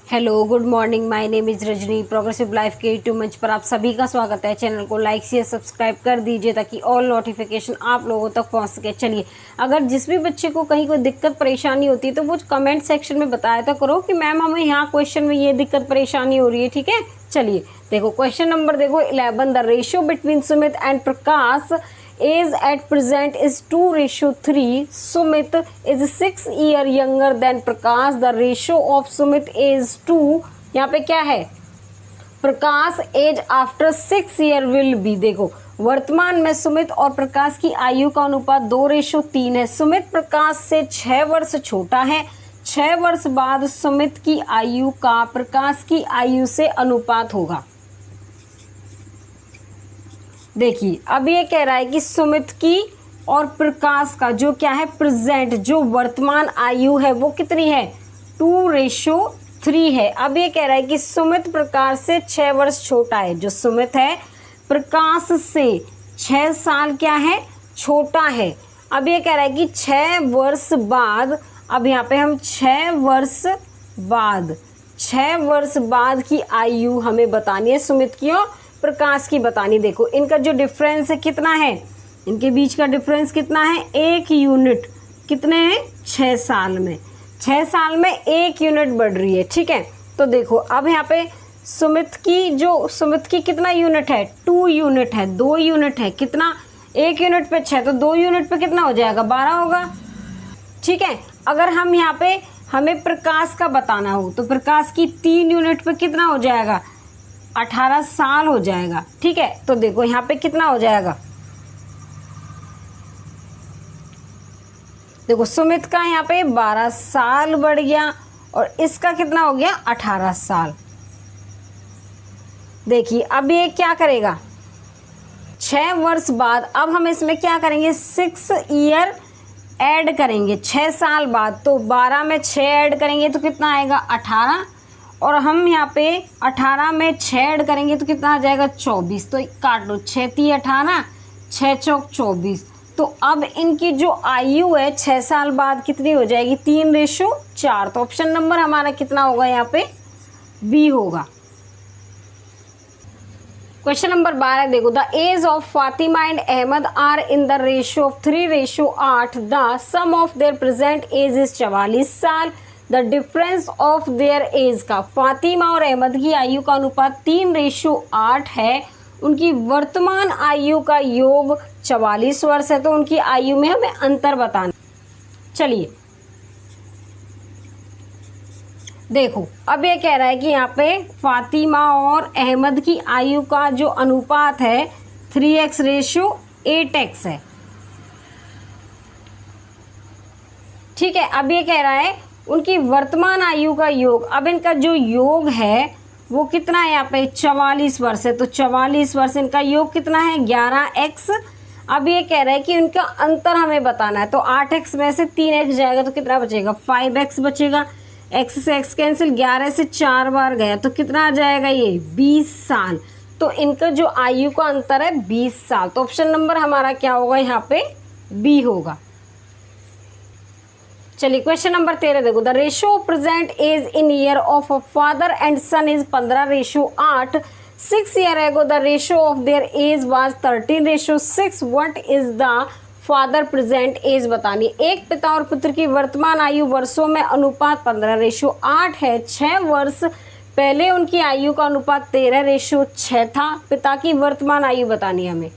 Hello good morning, my name is Rajni. Progressive life के YouTube मंच पर आप सभी का स्वागत है। चैनल को लाइक शेयर सब्सक्राइब कर दीजिए ताकि ऑल नोटिफिकेशन आप लोगों तक पहुंच सके। चलिए, अगर जिस भी बच्चे को कहीं कोई दिक्कत परेशानी होती है तो वो कमेंट सेक्शन में बताया तो करो कि मैम हमें यहाँ क्वेश्चन में ये दिक्कत परेशानी हो रही है। ठीक है, चलिए देखो क्वेश्चन नंबर देखो 11। The ratio between Sumit and Prakash is at present is 2:3. Sumit is 6 year younger than Prakash. The ratio of Sumit is 2. यहाँ पे क्या है? Prakash age after 6 year will be. देखो वर्तमान में सुमित और प्रकाश की आयु का अनुपात 2:3 है। सुमित प्रकाश से 6 वर्ष छोटा है। 6 वर्ष बाद सुमित की आयु का प्रकाश की आयु से अनुपात होगा। देखिए अब ये कह रहा है कि सुमित की और प्रकाश का जो क्या है प्रेजेंट जो वर्तमान आयु है वो कितनी है 2:3 है। अब ये कह रहा है कि सुमित प्रकाश से 6 वर्ष छोटा है। जो सुमित है प्रकाश से 6 साल क्या है छोटा है। अब ये कह रहा है कि 6 वर्ष बाद, अब यहाँ पे हम 6 वर्ष बाद की आयु हमें बतानी है सुमित की और प्रकाश की बतानी। देखो इनका जो डिफरेंस है कितना है, इनके बीच का डिफरेंस कितना है 1 यूनिट। कितने हैं 6 साल में, 6 साल में 1 यूनिट बढ़ रही है। ठीक है, तो देखो अब यहाँ पे सुमित की कितना यूनिट है 2 यूनिट है, 2 यूनिट है। कितना 1 यूनिट पे 6 तो 2 यूनिट पे कितना हो जाएगा 12 होगा। ठीक है, अगर हम यहाँ पे हमें प्रकाश का बताना हो तो प्रकाश की 3 यूनिट पे कितना हो जाएगा 18 साल हो जाएगा। ठीक है, तो देखो यहाँ पे कितना हो जाएगा, देखो सुमित का यहाँ पे 12 साल बढ़ गया और इसका कितना हो गया 18 साल। देखिए अब ये क्या करेगा 6 वर्ष बाद, अब हम इसमें क्या करेंगे 6 ईयर ऐड करेंगे 6 साल बाद। तो 12 में 6 ऐड करेंगे तो कितना आएगा 18 और हम यहाँ पे 18 में 6 ऐड करेंगे तो कितना आ जाएगा 24। तो काट लो 6 3 18, 6 चौक 24। तो अब इनकी जो आयु है 6 साल बाद कितनी हो जाएगी 3:4। तो ऑप्शन नंबर हमारा कितना होगा यहाँ पे बी होगा। क्वेश्चन नंबर 12 देखो the age of Fatima and Ahmed are in the ratio of 3:8। The sum of their present age is 44 साल। The difference of their age का, फातिमा और अहमद की आयु का अनुपात 3:8 है। उनकी वर्तमान आयु का योग 44 वर्ष है। तो उनकी आयु में हमें अंतर बताना। चलिए देखो अब ये कह रहा है कि यहाँ पे फातिमा और अहमद की आयु का जो अनुपात है 3:8 है। ठीक है, अब ये कह रहा है उनकी वर्तमान आयु का योग, अब इनका जो योग है वो कितना है यहाँ पे 44 वर्ष है। तो 44 वर्ष इनका योग कितना है 11x। अब ये कह रहा है कि उनका अंतर हमें बताना है। तो 8x में से 3x जाएगा तो कितना बचेगा 5x बचेगा। x से x कैंसिल, 11 से 4 बार गया तो कितना आ जाएगा ये 20 साल। तो इनका जो आयु का अंतर है 20 साल। तो ऑप्शन नंबर हमारा क्या होगा यहाँ पे बी होगा। चलिए क्वेश्चन नंबर 13 देखो the ratio present age in year of a father and son is 15:8। 6 year ago the ratio of their age was 13:6। What is the father present age बतानी। एक पिता और पुत्र की वर्तमान आयु वर्षों में अनुपात 15:8 है। 6 वर्ष पहले उनकी आयु का अनुपात 13:6 था। पिता की वर्तमान आयु बतानी हमें।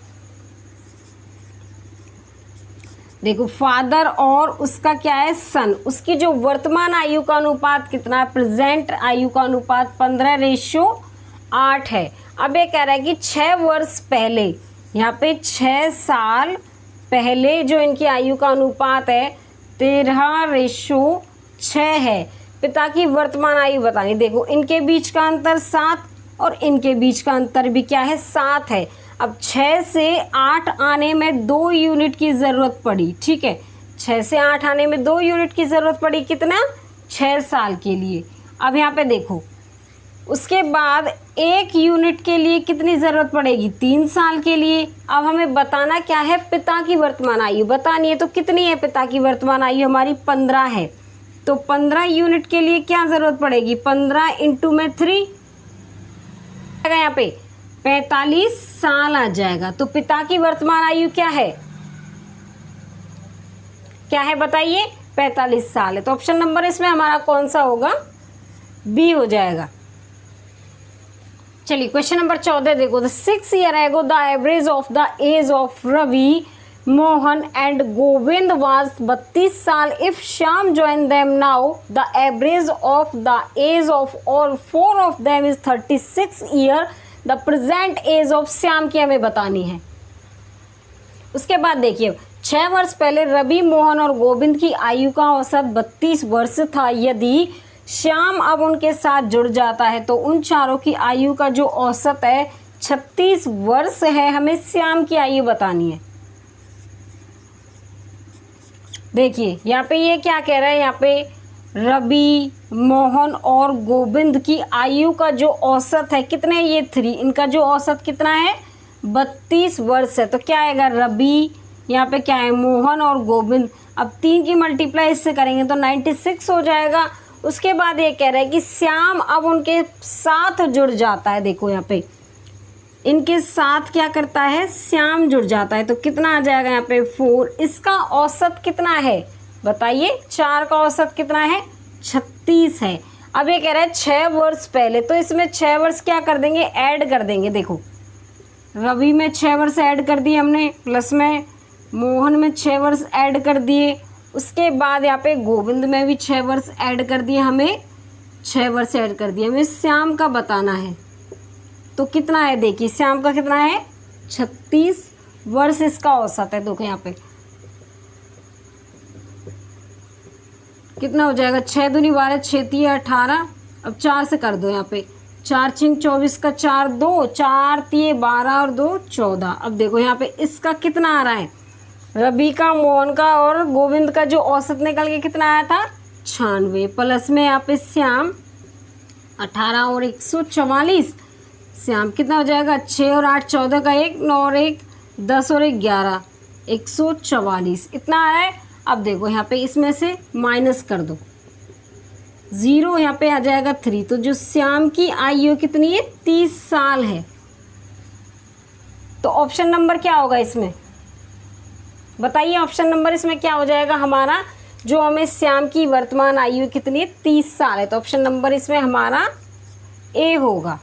देखो फादर और उसका क्या है सन, उसकी जो वर्तमान आयु का अनुपात कितना है प्रेजेंट आयु का अनुपात 15:8 है। अब ये कह रहा है कि 6 वर्ष पहले, यहाँ पे 6 साल पहले जो इनकी आयु का अनुपात है 13:6 है। पिता की वर्तमान आयु बतानी। देखो इनके बीच का अंतर 7 और इनके बीच का अंतर भी क्या है 7 है। अब 6 से 8 आने में 2 यूनिट की ज़रूरत पड़ी। ठीक है, 6 से 8 आने में 2 यूनिट की ज़रूरत पड़ी। कितना 6 साल के लिए। अब यहाँ पे देखो उसके बाद 1 यूनिट के लिए कितनी ज़रूरत पड़ेगी 3 साल के लिए। अब हमें बताना क्या है पिता की वर्तमान आयु बतानी है। तो कितनी है पिता की वर्तमान आयु हमारी 15 है। तो 15 यूनिट के लिए क्या ज़रूरत पड़ेगी, 15 इंटू में 3 यहाँ पे 45 साल आ जाएगा। तो पिता की वर्तमान आयु क्या है, क्या है बताइए, 45 साल है। तो ऑप्शन नंबर इसमें हमारा कौन सा होगा, बी हो जाएगा। चलिए क्वेश्चन नंबर 14 देखो। The 6 year ago the average of the age of Ravi, Mohan and Govind was 32 साल। If Shyam join them now the average of the age of all 4 of them is 36 year. The present age of Shyam की हमें बतानी है। उसके बाद देखिए 6 वर्ष पहले रवि, मोहन और गोविंद की आयु का औसत 32 वर्ष था। यदि श्याम अब उनके साथ जुड़ जाता है तो उन चारों की आयु का जो औसत है 36 वर्ष है। हमें श्याम की आयु बतानी है। देखिए यहाँ पे ये क्या कह रहा है, यहाँ पे रवि, मोहन और गोविंद की आयु का जो औसत है कितने, ये 3, इनका जो औसत कितना है 32 वर्ष है। तो क्या आएगा, रवि, यहाँ पे क्या है मोहन और गोविंद। अब 3 की मल्टीप्लाई इससे करेंगे तो 96 हो जाएगा। उसके बाद ये कह रहा है कि श्याम अब उनके साथ जुड़ जाता है। देखो यहाँ पे इनके साथ क्या करता है, श्याम जुड़ जाता है। तो कितना आ जाएगा यहाँ पे 4। इसका औसत कितना है बताइए, 4 का औसत कितना है 36 है। अब ये कह रहा है 6 वर्ष पहले, तो इसमें 6 वर्ष क्या कर देंगे, ऐड कर देंगे। देखो रवि में 6 वर्ष ऐड कर दिए हमने, प्लस में मोहन में 6 वर्ष ऐड कर दिए। उसके बाद यहाँ पे गोविंद में भी 6 वर्ष ऐड कर दिए, हमें 6 वर्ष ऐड कर दिए। हमें श्याम का बताना है। तो कितना है, देखिए श्याम का कितना है 36 वर्ष इसका औसत है। देखो यहाँ पे कितना हो जाएगा, 6 दूनी 12, 6 तिये 18। अब 4 से कर दो, यहाँ पे 4 छिंग 24 का 4 2, 4 तिये 12 और 2 14। अब देखो यहाँ पे इसका कितना आ रहा है, रवि का, मोहन का और गोविंद का जो औसत निकल के कितना आया था 96, प्लस में यहाँ पे श्याम 18 और 144। श्याम कितना हो जाएगा, 6 और 8 14 का 1, 9 और 1 10 और 1 11, 144 इतना आ रहा है। अब देखो यहाँ पे इसमें से माइनस कर दो, 0 यहाँ पे आ जाएगा 3। तो जो श्याम की आयु कितनी है 30 साल है। तो ऑप्शन नंबर क्या होगा इसमें बताइए, ऑप्शन नंबर इसमें क्या हो जाएगा हमारा, जो हमें श्याम की वर्तमान आयु कितनी है 30 साल है। तो ऑप्शन नंबर इसमें हमारा ए होगा।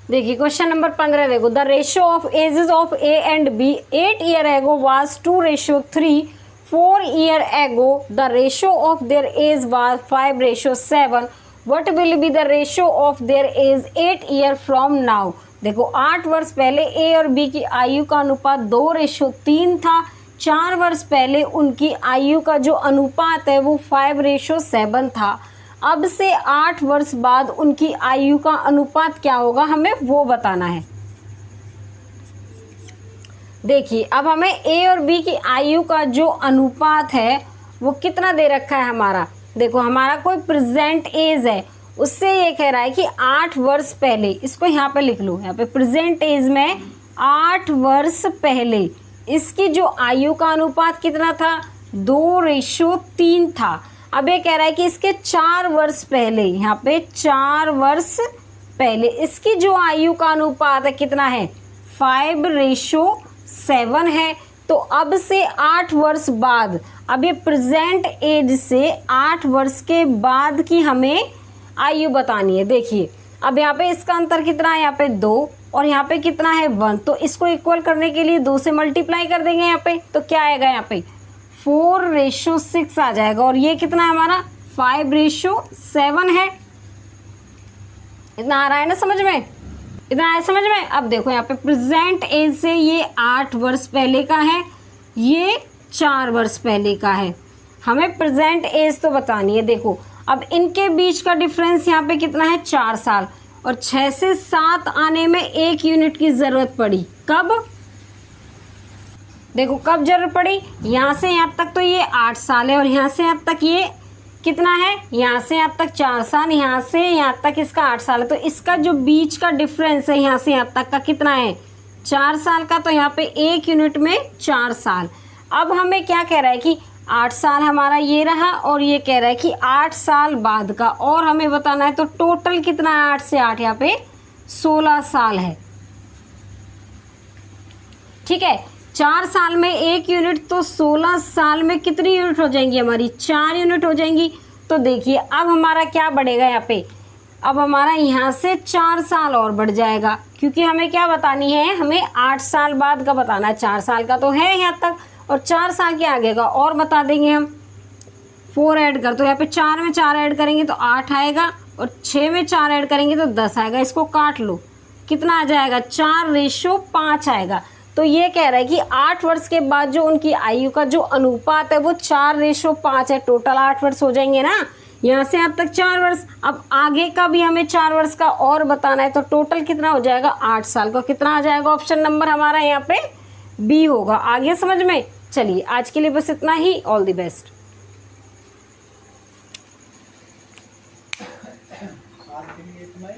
देखिए क्वेश्चन नंबर 15 देखो। The ratio of ages of A and B 8 year ago was 2:3। 4 year ago the ratio of their age was 5:7। What will be the ratio of their age 8 year from now। देखो 8 वर्ष पहले ए और B की आयु का अनुपात 2:3 था। 4 वर्ष पहले उनकी आयु का जो अनुपात है वो 5:7 था। अब से 8 वर्ष बाद उनकी आयु का अनुपात क्या होगा, हमें वो बताना है। देखिए अब हमें ए और बी की आयु का जो अनुपात है वो कितना दे रखा है हमारा। देखो हमारा कोई प्रेजेंट एज है, उससे ये कह रहा है कि 8 वर्ष पहले, इसको यहाँ पे लिख लो, यहाँ पे प्रेजेंट एज में 8 वर्ष पहले इसकी जो आयु का अनुपात कितना था 2:3 था। अब ये कह रहा है कि इसके 4 वर्ष पहले, यहाँ पे 4 वर्ष पहले इसकी जो आयु का अनुपात है कितना है 5:7 है। तो अब से 8 वर्ष बाद, अब ये प्रेजेंट एज से 8 वर्ष के बाद की हमें आयु बतानी है। देखिए अब यहाँ पे इसका अंतर कितना है, यहाँ पे 2 और यहाँ पे कितना है 1। तो इसको इक्वल करने के लिए 2 से मल्टीप्लाई कर देंगे यहाँ पे। तो क्या आएगा यहाँ पे 4:6 आ जाएगा। और ये कितना है हमारा 5:7 है। इतना आ रहा है ना समझ में, इतना आया समझ में। अब देखो यहाँ पे प्रेजेंट एज से ये 8 वर्ष पहले का है, ये 4 वर्ष पहले का है। हमें प्रेजेंट एज तो बतानी है। देखो अब इनके बीच का डिफरेंस यहाँ पे कितना है 4 साल, और 6 से 7 आने में 1 यूनिट की ज़रूरत पड़ी। कब, देखो कब जरूरत पड़ी, यहाँ से यहाँ तक तो ये 8 साल है, और यहाँ से यहाँ तक ये कितना है, यहाँ से यहाँ तक 4 साल, यहाँ से यहाँ तक इसका 8 साल है। तो इसका जो बीच का डिफरेंस है यहाँ से यहाँ तक का कितना है 4 साल का। तो यहाँ पे 1 यूनिट में 4 साल। अब हमें क्या कह रहा है कि 8 साल हमारा ये रहा, और ये कह रहा है कि 8 साल बाद का, और हमें बताना है तो टोटल कितना है 8 से 8, यहाँ पे 16 साल है। ठीक है, 4 साल में 1 यूनिट, तो 16 साल में कितनी यूनिट हो जाएंगी हमारी? 4 यूनिट हो जाएंगी। तो देखिए अब हमारा क्या बढ़ेगा यहाँ पे, अब हमारा यहाँ से 4 साल और बढ़ जाएगा, क्योंकि हमें क्या बतानी है, हमें 8 साल बाद का बताना है। 4 साल का तो है यहाँ तक, और 4 साल के आगे का और बता देंगे हम। 4 ऐड कर, तो यहाँ पे 4 में 4 ऐड करेंगे तो 8 आएगा, और 6 में 4 ऐड करेंगे तो 10 आएगा। इसको काट लो, कितना आ जाएगा? 4:5 आएगा। तो ये कह रहा है कि 8 वर्ष के बाद जो उनकी आयु का जो अनुपात है वो 4:5 है। टोटल 8 वर्ष हो जाएंगे ना, यहाँ से अब तक 4 वर्ष, अब आगे का भी हमें 4 वर्ष का और बताना है। तो टोटल कितना हो जाएगा? 8 साल का। कितना आ जाएगा? ऑप्शन नंबर हमारा यहाँ पे बी होगा। आगे समझ में? चलिए आज के लिए बस इतना ही। All the best.